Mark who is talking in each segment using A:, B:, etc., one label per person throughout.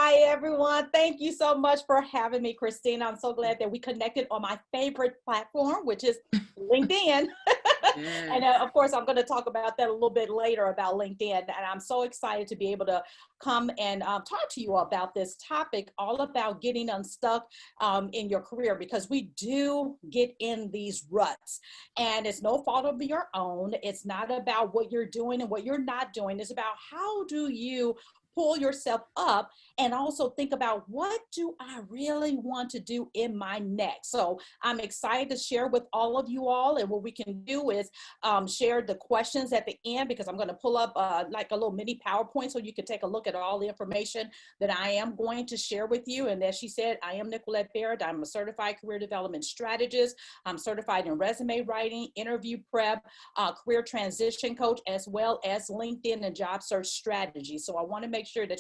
A: Hi, everyone. Thank you so much for having me, Christina. I'm so glad that we connected on my favorite platform, which is LinkedIn.
B: Yes.
A: And of course, I'm going to talk about that a little bit later about LinkedIn. And I'm so excited to be able to come and talk to you about this topic, all about getting unstuck in your career, because we do get in these ruts. And it's no fault of your own. It's not about what you're doing and what you're not doing. It's about how do you pull yourself up and also think about, what do I really want to do in my next? So I'm excited to share with all of you all. And what we can do is share the questions at the end, because I'm going to pull up like a little mini PowerPoint so you can take a look at all the information that I am going to share with you. And as she said, I am Nickquolette Barrett. I'm a certified career development strategist. I'm certified in resume writing, interview prep, career transition coach, as well as LinkedIn and job search strategy. So I want to make sure that,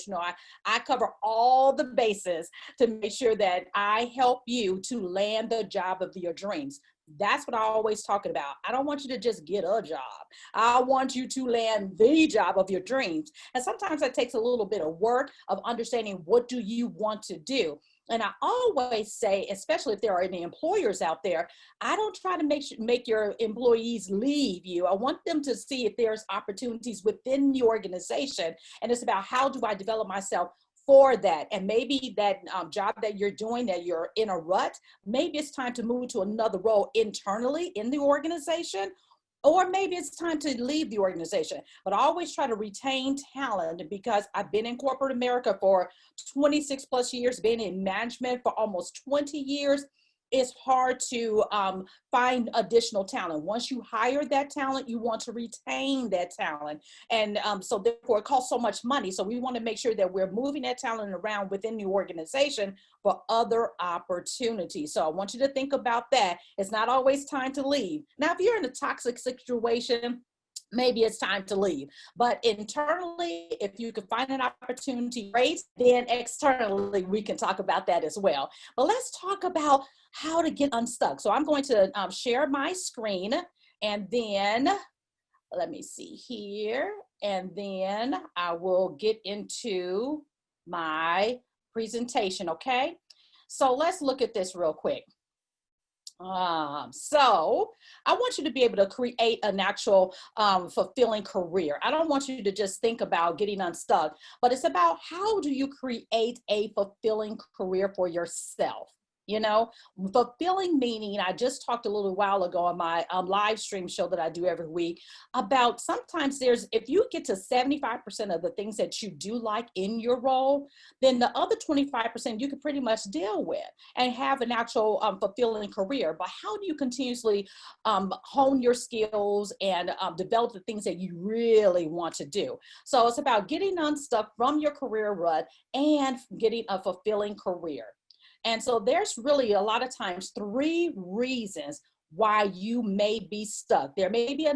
A: I cover all the bases to make sure that I help you to land the job of your dreams. That's what I always talk about. I don't want you to just get a job. I want you to land the job of your dreams. And sometimes that takes a little bit of work of understanding, what do you want to do? And I always say, especially if there are any employers out there, I don't try to make your employees leave you. I want them to see if there's opportunities within the organization. And it's about, how do I develop myself for that? And maybe that job that you're doing, that you're in a rut, maybe it's time to move to another role internally in the organization, or maybe it's time to leave the organization. But I always try to retain talent, because I've been in corporate America for 26 plus years, been in management for almost 20 years. It's hard to find additional talent. Once you hire that talent, you want to retain that talent. And so therefore it costs so much money. So we want to make sure that we're moving that talent around within the organization for other opportunities. So I want you to think about that. It's not always time to leave. Now, if you're in a toxic situation, maybe it's time to leave. But internally, if you can find an opportunity, great. Then externally, we can talk about that as well. But let's talk about how to get unstuck. So I'm going to share my screen, and then let me see here. And then I will get into my presentation, okay? So let's look at this real quick. So I want you to be able to create a natural, fulfilling career. I don't want you to just think about getting unstuck, but it's about, how do you create a fulfilling career for yourself? Fulfilling meaning, I just talked a little while ago on my live stream show that I do every week about, sometimes if you get to 75% of the things that you do like in your role, then the other 25% you can pretty much deal with and have an actual fulfilling career. But how do you continuously hone your skills and develop the things that you really want to do? So it's about getting unstuck from your career rut and getting a fulfilling career. And so there's really a lot of times 3 reasons why you may be stuck. There may be a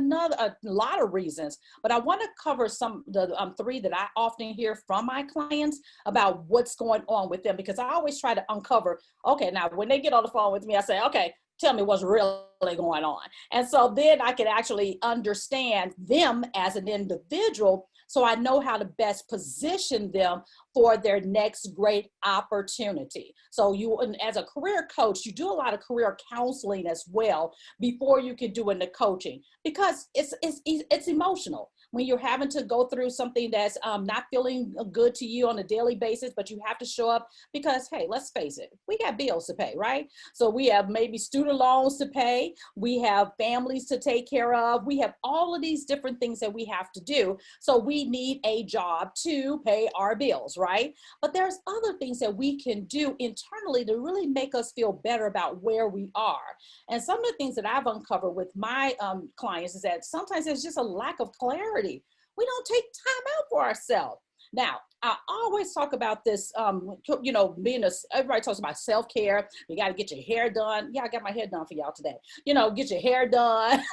A: lot of reasons, but I want to cover some of the 3 that I often hear from my clients about what's going on with them, because I always try to uncover, okay, now when they get on the phone with me, I say, okay, tell me what's really going on. And so then I can actually understand them as an individual, so I know how to best position them for their next great opportunity. So you, as a career coach, you do a lot of career counseling as well before you can do the coaching, because it's emotional. When you're having to go through something that's not feeling good to you on a daily basis, but you have to show up because, hey, let's face it, we got bills to pay, right? So we have maybe student loans to pay. We have families to take care of. We have all of these different things that we have to do. So we need a job to pay our bills, right? But there's other things that we can do internally to really make us feel better about where we are. And some of the things that I've uncovered with my clients is that sometimes there's just a lack of clarity. We don't take time out for ourselves. Now, I always talk about this, everybody talks about self-care. You got to get your hair done. Yeah, I got my hair done for y'all today. Get your hair done,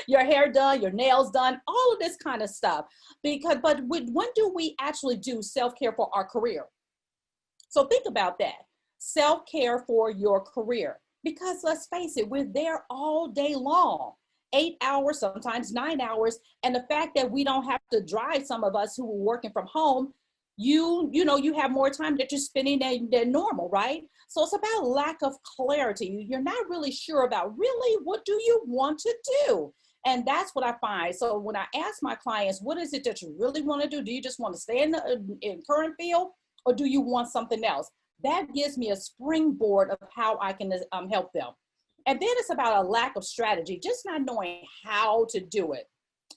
A: your hair done, your nails done, all of this kind of stuff. But when do we actually do self-care for our career? So think about that. Self-care for your career. Because let's face it, we're there all day long. 8 hours, sometimes 9 hours. And the fact that we don't have to drive, some of us who are working from home, you have more time that you're spending than normal, right? So it's about lack of clarity. You're not really sure about really what do you want to do. And that's what I find. So when I ask my clients, what is it that you really want to do? Do you just want to stay in the current field, or do you want something else? That gives me a springboard of how I can help them. And then it's about a lack of strategy, just not knowing how to do it.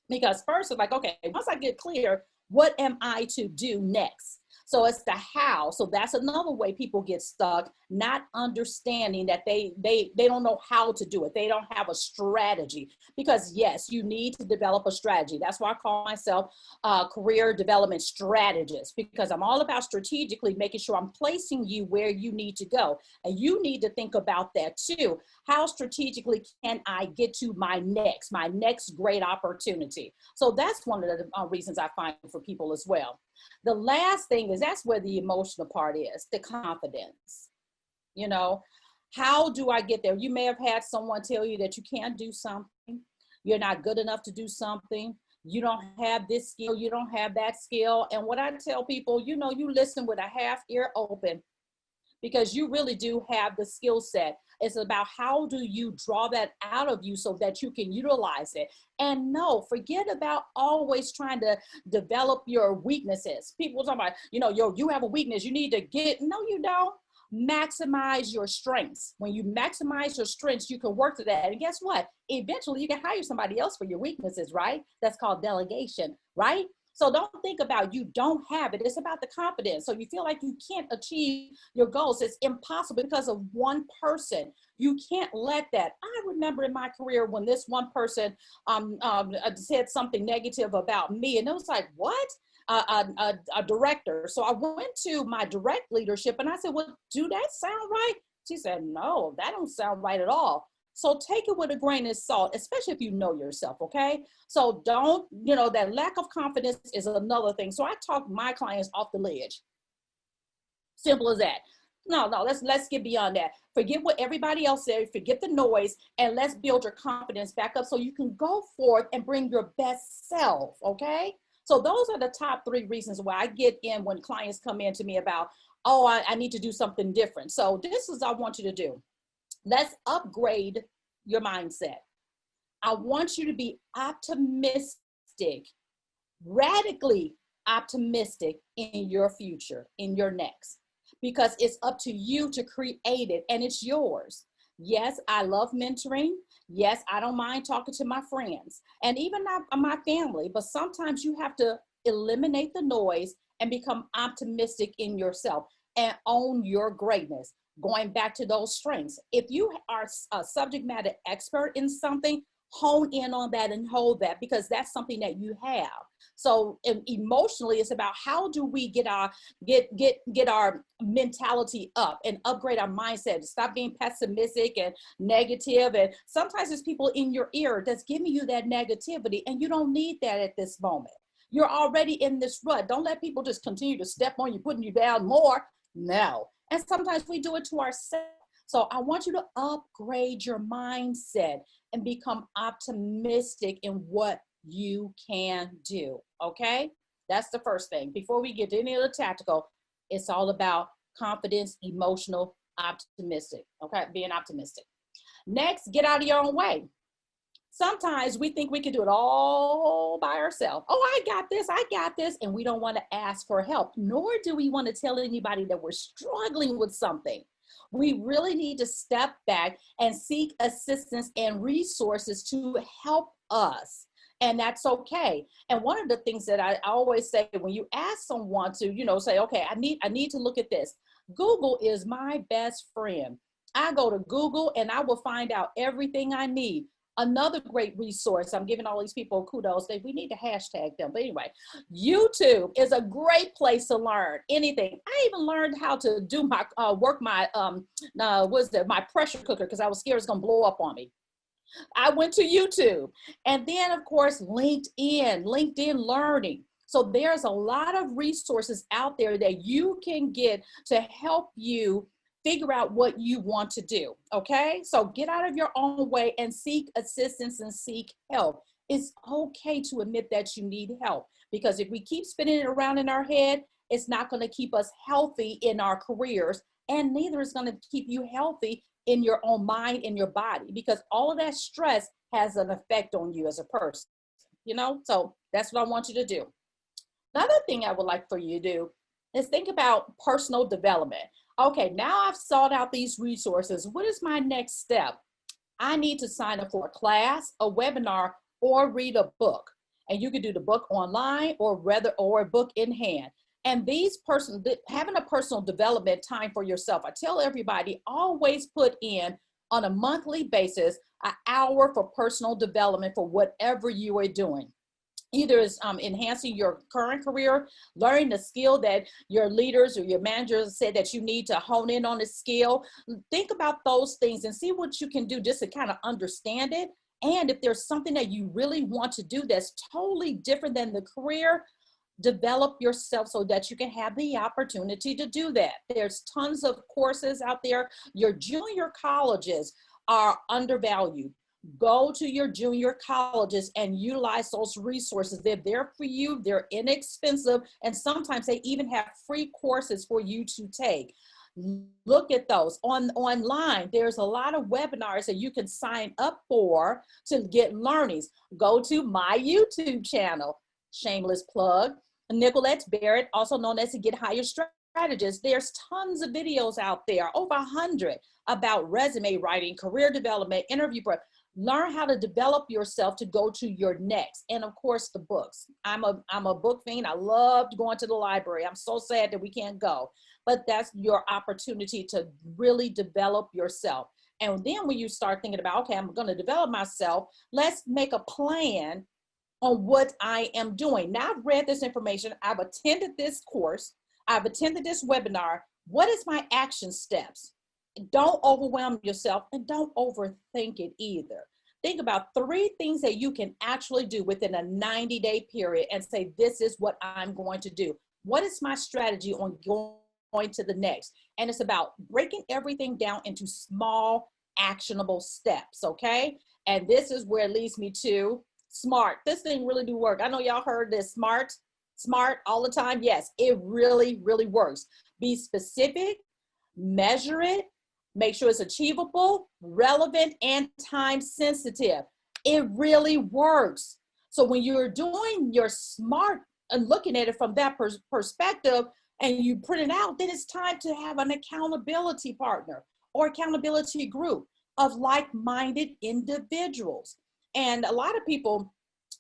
A: Because first it's like, okay, once I get clear, what am I to do next? So it's the how. So that's another way people get stuck, not understanding that they don't know how to do it. They don't have a strategy. Because yes, you need to develop a strategy. That's why I call myself a career development strategist, because I'm all about strategically making sure I'm placing you where you need to go. And you need to think about that too. How strategically can I get to my next great opportunity? So that's one of the reasons I find for people as well. The last thing is, that's where the emotional part is, the confidence. You know, how do I get there? You may have had someone tell you that you can't do something, you're not good enough to do something, you don't have this skill, you don't have that skill. And what I tell people, you listen with a half ear open, because you really do have the skill set. It's about how do you draw that out of you so that you can utilize it. And no, forget about always trying to develop your weaknesses. People talk about, you have a weakness, you need to no, you don't. Maximize your strengths. When you maximize your strengths, you can work to that. And guess what? Eventually you can hire somebody else for your weaknesses, right? That's called delegation, right? So don't think about you don't have it. It's about the confidence. So you feel like you can't achieve your goals. It's impossible because of one person. You can't let that. I remember in my career when this one person said something negative about me, and it was like, what? A director. So I went to my direct leadership and I said, well, do that sound right? She said, no, that don't sound right at all. So take it with a grain of salt, especially if you know yourself, okay? So don't, that lack of confidence is another thing. So I talk my clients off the ledge. Simple as that. No, let's get beyond that. Forget what everybody else said, forget the noise, and let's build your confidence back up so you can go forth and bring your best self, okay? So those are the top 3 reasons why I get in when clients come in to me about, oh, I need to do something different. So this is what I want you to do. Let's upgrade your mindset. I want you to be optimistic, radically optimistic in your future, in your next, because it's up to you to create it and it's yours. Yes, I love mentoring. Yes, I don't mind talking to my friends and even my family, but sometimes you have to eliminate the noise and become optimistic in yourself and own your greatness. Going back to those strengths. If you are a subject matter expert in something, hone in on that and hold that, because that's something that you have. So emotionally, it's about how do we get our mentality up and upgrade our mindset, stop being pessimistic and negative. And sometimes there's people in your ear that's giving you that negativity, and you don't need that at this moment. You're already in this rut. Don't let people just continue to step on you, putting you down more. No. And sometimes we do it to ourselves. So I want you to upgrade your mindset and become optimistic in what you can do, okay? That's the first thing. Before we get to any of the tactical, it's all about confidence, emotional, optimistic, okay? Being optimistic. Next, get out of your own way. Sometimes we think we can do it all by ourselves. Oh, I got this. And we don't want to ask for help, nor do we want to tell anybody that we're struggling with something. We really need to step back and seek assistance and resources to help us. And that's okay. And one of the things that I always say when you ask someone to, say, okay, I need to look at this. Google is my best friend. I go to Google and I will find out everything I need. Another great resource, I'm giving all these people kudos, we need to hashtag them. But anyway, YouTube is a great place to learn anything. I even learned how to do my, my pressure cooker, because I was scared it was gonna blow up on me. I went to YouTube. And then of course, LinkedIn Learning. So there's a lot of resources out there that you can get to help you figure out what you want to do, okay? So get out of your own way and seek assistance and seek help. It's okay to admit that you need help, because if we keep spinning it around in our head, It's not going to keep us healthy in our careers, and neither is going to keep you healthy in your own mind and your body, because all of that stress has an effect on you as a person, you know? So that's what I want you to do. Another thing I would like for you to do is think about personal development. Okay, now I've sought out these resources. What is my next step? I need to sign up for a class, a webinar, or read a book. And you can do the book online or a book in hand. And having a personal development time for yourself. I tell everybody, always put in on a monthly basis an hour for personal development for whatever you are doing. Either is enhancing your current career, learning the skill that your leaders or your managers said that you need to hone in on a skill. Think about those things and see what you can do just to kind of understand it. And if there's something that you really want to do that's totally different than the career, develop yourself so that you can have the opportunity to do that. There's tons of courses out there. Your junior colleges are undervalued. Go to your junior colleges and utilize those resources. They're there for you. They're inexpensive. And sometimes they even have free courses for you to take. Look at those online. There's a lot of webinars that you can sign up for to get learnings. Go to my YouTube channel, shameless plug, Nickquolette Barrett, also known as the Get Higher Strategist. There's tons of videos out there, over 100, about resume writing, career development, interview prep. Learn how to develop yourself to go to your next. And of course, the books. I'm a book fiend. I loved going to the library. I'm so sad that we can't go, but that's your opportunity to really develop yourself. And then when you start thinking about, okay, I'm going to develop myself, let's make a plan on what I am doing. Now I've read this information. I've attended this course. I've attended this webinar. What is my action steps? Don't overwhelm yourself and don't overthink it either. Think about 3 things that you can actually do within a 90-day period and say, this is what I'm going to do. What is my strategy on going to the next? And it's about breaking everything down into small, actionable steps, okay? And this is where it leads me to SMART. This thing really do work. I know y'all heard this SMART all the time. Yes, it really, really works. Be specific, measure it, make sure it's achievable, relevant, and time sensitive. It really works. So when you're doing your SMART and looking at it from that perspective and you print it out, then it's time to have an accountability partner or accountability group of like-minded individuals. And a lot of people,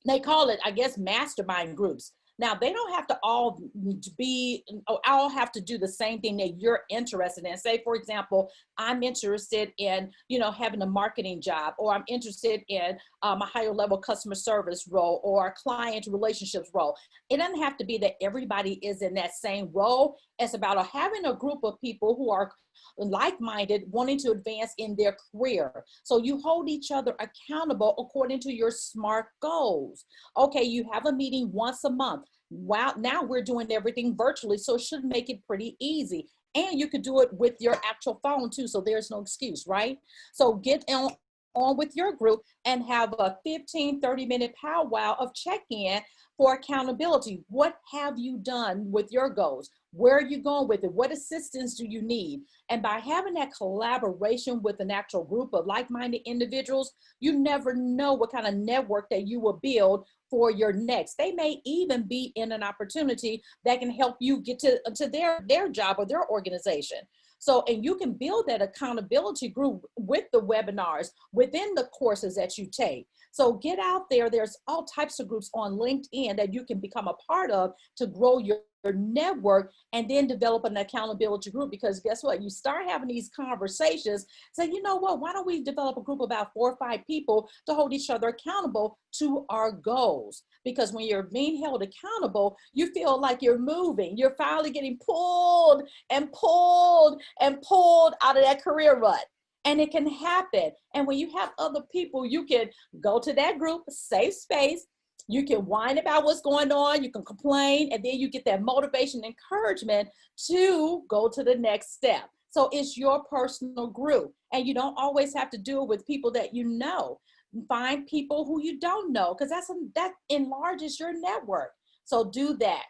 A: they call it, I guess, mastermind groups. Now, they don't have to all have to do the same thing that you're interested in. Say, for example, I'm interested in, having a marketing job, or I'm interested in a higher level customer service role or a client relationships role. It doesn't have to be that everybody is in that same role. It's about having a group of people who are like-minded, wanting to advance in their career. So you hold each other accountable according to your SMART goals. Okay, you have a meeting once a month. Wow, now we're doing everything virtually, so it should make it pretty easy. And you could do it with your actual phone too, so there's no excuse, right? So get on with your group and have a 15-30-minute powwow of check-in for accountability. What have you done with your goals? Where are you going with it? What assistance do you need? And by having that collaboration with an actual group of like-minded individuals, you never know what kind of network that you will build for your next. They may even be in an opportunity that can help you get to their job or their organization. So, and you can build that accountability group with the webinars, within the courses that you take. So get out there. There's all types of groups on LinkedIn that you can become a part of to grow your network and then develop an accountability group. Because guess what? You start having these conversations, say, you know what, why don't we develop a group of about 4 or 5 people to hold each other accountable to our goals? Because when you're being held accountable, you feel like you're moving. You're finally getting pulled and pulled and pulled out of that career rut. And it can happen. And when you have other people, you can go to that group, safe space. You can whine about what's going on. You can complain. And then you get that motivation, encouragement to go to the next step. So it's your personal group. And you don't always have to do it with people that you know. Find people who you don't know, because that enlarges your network. So do that.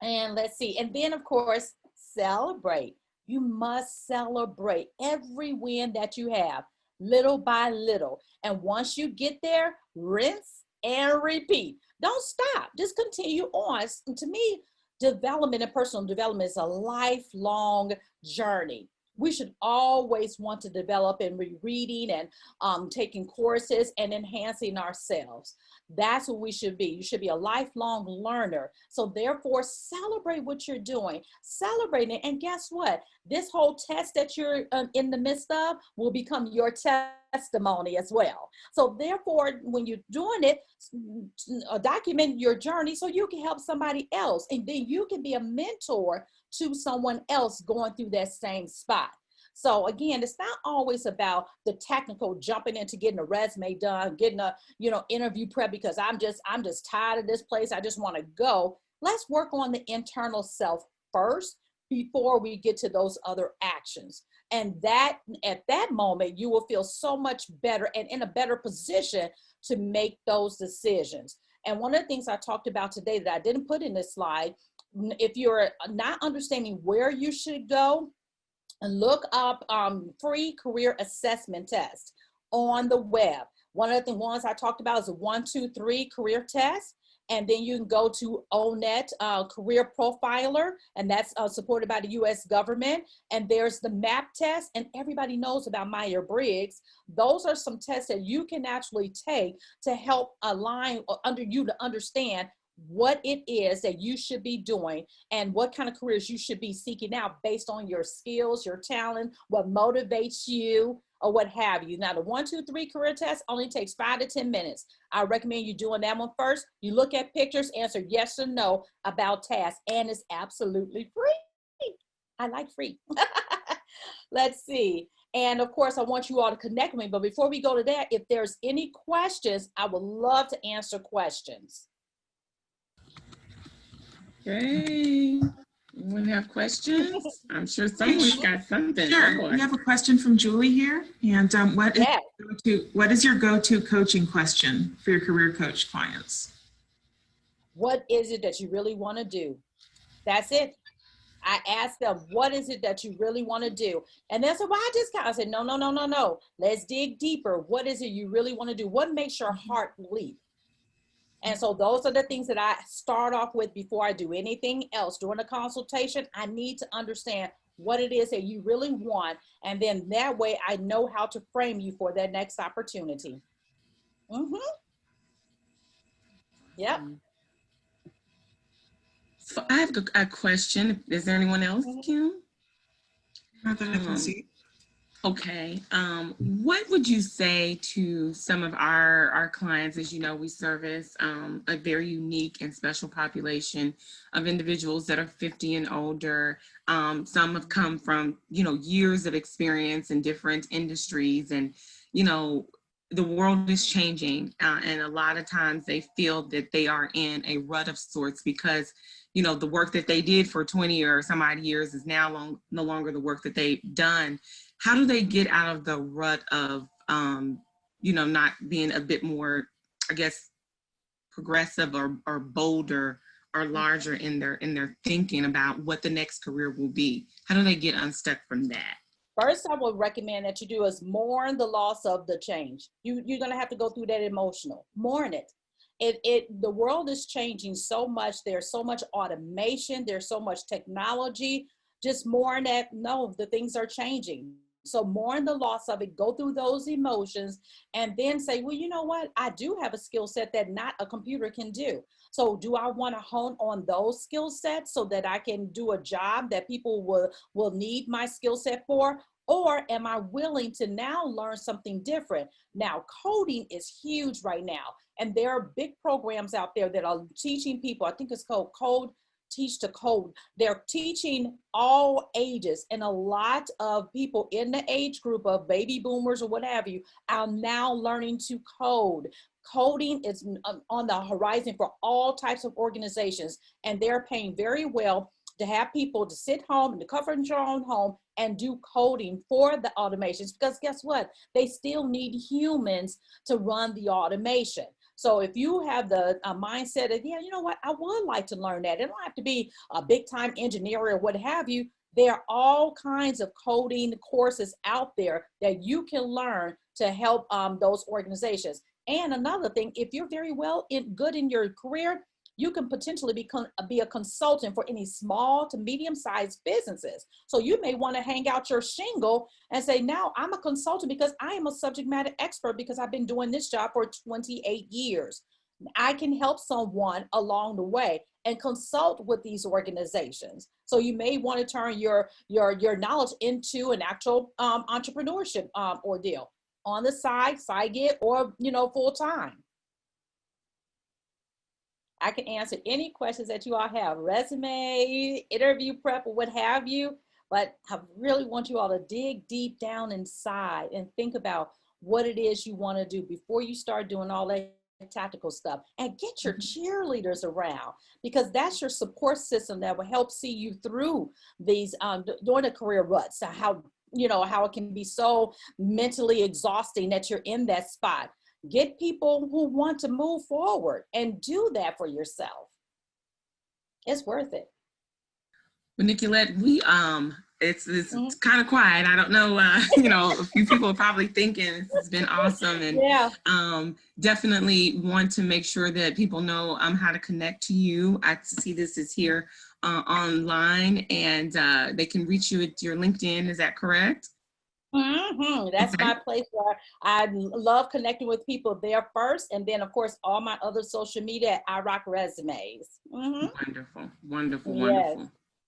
A: And let's see. And then, of course, celebrate. You must celebrate every win that you have, little by little. And once you get there, rinse and repeat. Don't stop. Just continue on. To me, development and personal development is a lifelong journey. We should always want to develop and reading and taking courses and enhancing ourselves. That's what we should be. You should be a lifelong learner. So therefore, celebrate what you're doing. Celebrate it. And guess what? This whole test that you're in the midst of will become your testimony as well. So therefore, when you're doing it, document your journey so you can help somebody else. And then you can be a mentor to someone else going through that same spot. So again, it's not always about the technical jumping into getting a resume done, getting a, interview prep because I'm just tired of this place. I just want to go. Let's work on the internal self first before we get to those other actions. And that at that moment, you will feel so much better and in a better position to make those decisions. And one of the things I talked about today that I didn't put in this slide, if you're not understanding where you should go, and look up free career assessment test on the web. One of the ones I talked about is a 1, 2, 3 career test. And then you can go to ONET Career Profiler, and that's supported by the US government. And there's the MAP test, and everybody knows about Myers-Briggs. Those are some tests that you can actually take to help align under you to understand what it is that you should be doing and what kind of careers you should be seeking out based on your skills, your talent, what motivates you, or what have you. Now, the 1, 2, 3 career test only takes 5 to 10 minutes. I recommend you doing that one first. You look at pictures, answer yes or no about tasks, and it's absolutely free. I like free. Let's see. And of course, I want you all to connect with me. But before we go to that, if there's any questions, I would love to answer questions.
B: Okay. Anyone have questions? I'm sure someone's got something.
C: Sure. We have a question from Julie here. And what is your go-to coaching question for your career coach clients?
A: What is it that you really want to do? That's it. I asked them, what is it that you really want to do? And that's why I just kind of said, no. Let's dig deeper. What is it you really want to do? What makes your heart leap? And so those are the things that I start off with before I do anything else. During a consultation, I need to understand what it is that you really want. And then that way I know how to frame you for that next opportunity. Yep.
B: So I have a question. Is there anyone else, Kim?
C: Not that I can see.
B: Okay. What would you say to some of our clients? As you know, we service a very unique and special population of individuals that are 50 and older. Some have come from, years of experience in different industries, and, the world is changing. And a lot of times they feel that they are in a rut of sorts because, the work that they did for 20 or some odd years is now no longer the work that they've done. How do they get out of the rut of, not being a bit more, I guess, progressive or bolder or larger in their thinking about what the next career will be? How do they get unstuck from that?
A: First, I would recommend that you do is mourn the loss of the change. You're going to have to go through that emotional. Mourn it. The world is changing so much. There's so much automation. There's so much technology. Just mourn that, no, the things are changing. So mourn the loss of it, go through those emotions, and then say, well, you know what? I do have a skill set that not a computer can do. So do I want to hone on those skill sets so that I can do a job that people will need my skill set for? Or am I willing to now learn something different? Now, coding is huge right now. And there are big programs out there that are teaching people, I think it's called Teach to Code. They're teaching all ages, and a lot of people in the age group of baby boomers or what have you are now learning to code. Coding is on the horizon for all types of organizations, and they're paying very well to have people to sit home in the comfort of your own home and do coding for the automations, because guess what? They still need humans to run the automation. So if you have the mindset of, yeah, you know what, I would like to learn that. It don't have to be a big time engineer or what have you. There are all kinds of coding courses out there that you can learn to help those organizations. And another thing, if you're very good in your career, you can potentially be a consultant for any small to medium-sized businesses. So you may want to hang out your shingle and say, now I'm a consultant because I am a subject matter expert because I've been doing this job for 28 years. I can help someone along the way and consult with these organizations. So you may want to turn your knowledge into an actual entrepreneurship ordeal on the side gig, or, full time. I can answer any questions that you all have, resume, interview prep, or what have you, but I really want you all to dig deep down inside and think about what it is you want to do before you start doing all that tactical stuff, and get your cheerleaders around, because that's your support system that will help see you through these during the career ruts. So how it can be so mentally exhausting that you're in that spot. Get people who want to move forward and do that for yourself. It's worth it.
B: Well, Nickquolette, it's kind of quiet. I don't know, a few people are probably thinking this has been awesome, and
A: yeah.
B: Definitely want to make sure that people know how to connect to you. I see this is here online, and they can reach you at your LinkedIn. Is that correct?
A: Mm-hmm. That's
B: okay.
A: My place where I love connecting with people there first, and then of course all my other social media at iRock Resumes.
B: Mm-hmm. Wonderful.
A: Yes.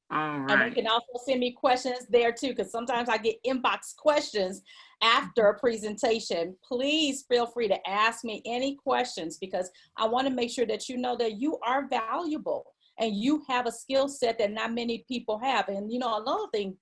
B: All right.
A: And you can also send me questions there too, because sometimes I get inbox questions after a presentation. Please feel free to ask me any questions, because I want to make sure that you know that you are valuable and you have a skill set that not many people have. And another thing,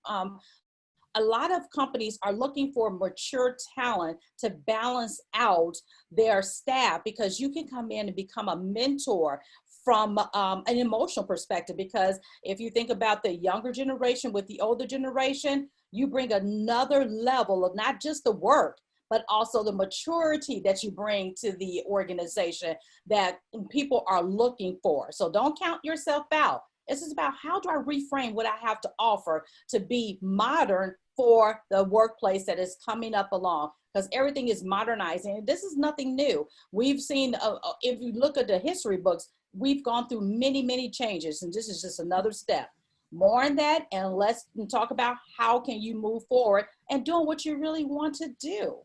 A: a lot of companies are looking for mature talent to balance out their staff, because you can come in and become a mentor from an emotional perspective. Because if you think about the younger generation with the older generation, you bring another level of not just the work, but also the maturity that you bring to the organization that people are looking for. So don't count yourself out. This is about, how do I reframe what I have to offer to be modern for the workplace that is coming up along, because everything is modernizing. This is nothing new. We've seen, if you look at the history books, we've gone through many, many changes, and this is just another step. More on that, and let's talk about how can you move forward and doing what you really want to do.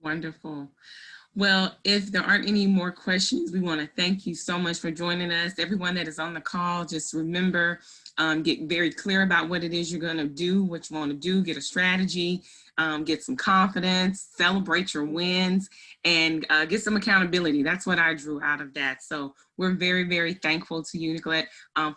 B: Wonderful. Well, if there aren't any more questions, we want to thank you so much for joining us. Everyone that is on the call, just remember, get very clear about what it is you're going to do, what you want to do, get a strategy, get some confidence, celebrate your wins, and get some accountability. That's what I drew out of that. So we're very, very thankful to you, Nickquolette,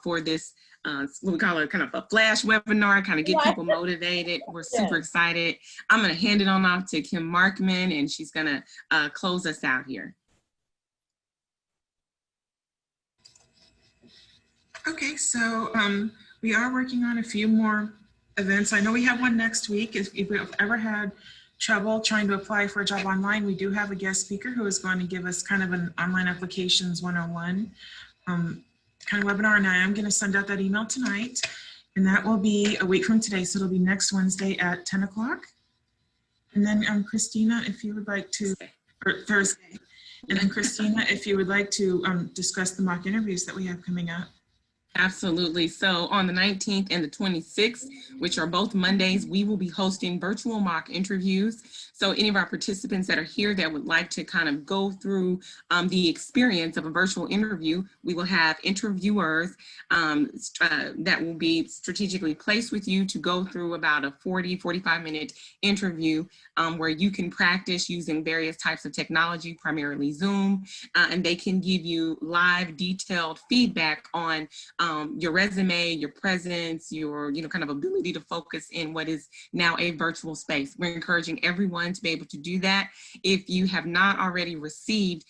B: for this, what we call it, kind of a flash webinar, kind of get people motivated. We're super excited. I'm going to hand it on off to Kim Markman, and she's going to close us out here.
C: Okay, so we are working on a few more events. I know we have one next week. If we've ever had trouble trying to apply for a job online, we do have a guest speaker who is going to give us kind of an online applications 101 kind of webinar, and I am going to send out that email tonight, and that will be a week from today, so it'll be next Wednesday at 10 o'clock. And then Christina, if you would like to, or Thursday, and then Christina, if you would like to discuss the mock interviews that we have coming up.
B: Absolutely. So on the 19th and the 26th, which are both Mondays, we will be hosting virtual mock interviews. So any of our participants that are here that would like to kind of go through the experience of a virtual interview, we will have interviewers that will be strategically placed with you to go through about a 45-minute interview where you can practice using various types of technology, primarily Zoom, and they can give you live detailed feedback on your resume, your presence, your kind of ability to focus in what is now a virtual space. We're encouraging everyone to be able to do that. If you have not already received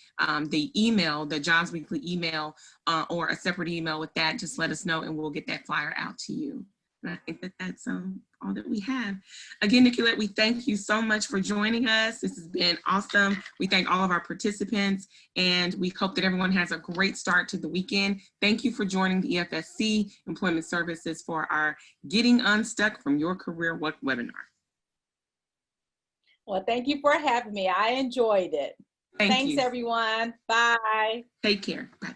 B: the email, the Jobs Weekly email, or a separate email with that, just let us know and we'll get that flyer out to you. And I think that that's all that we have. Again, Nickquolette, we thank you so much for joining us. This has been awesome. We thank all of our participants, and we hope that everyone has a great start to the weekend. Thank you for joining the EFSC Employment Services for our Getting Unstuck from Your Career webinar.
A: Well, thank you for having me. I enjoyed it.
B: Thanks,
A: everyone. Bye.
B: Take care. Bye.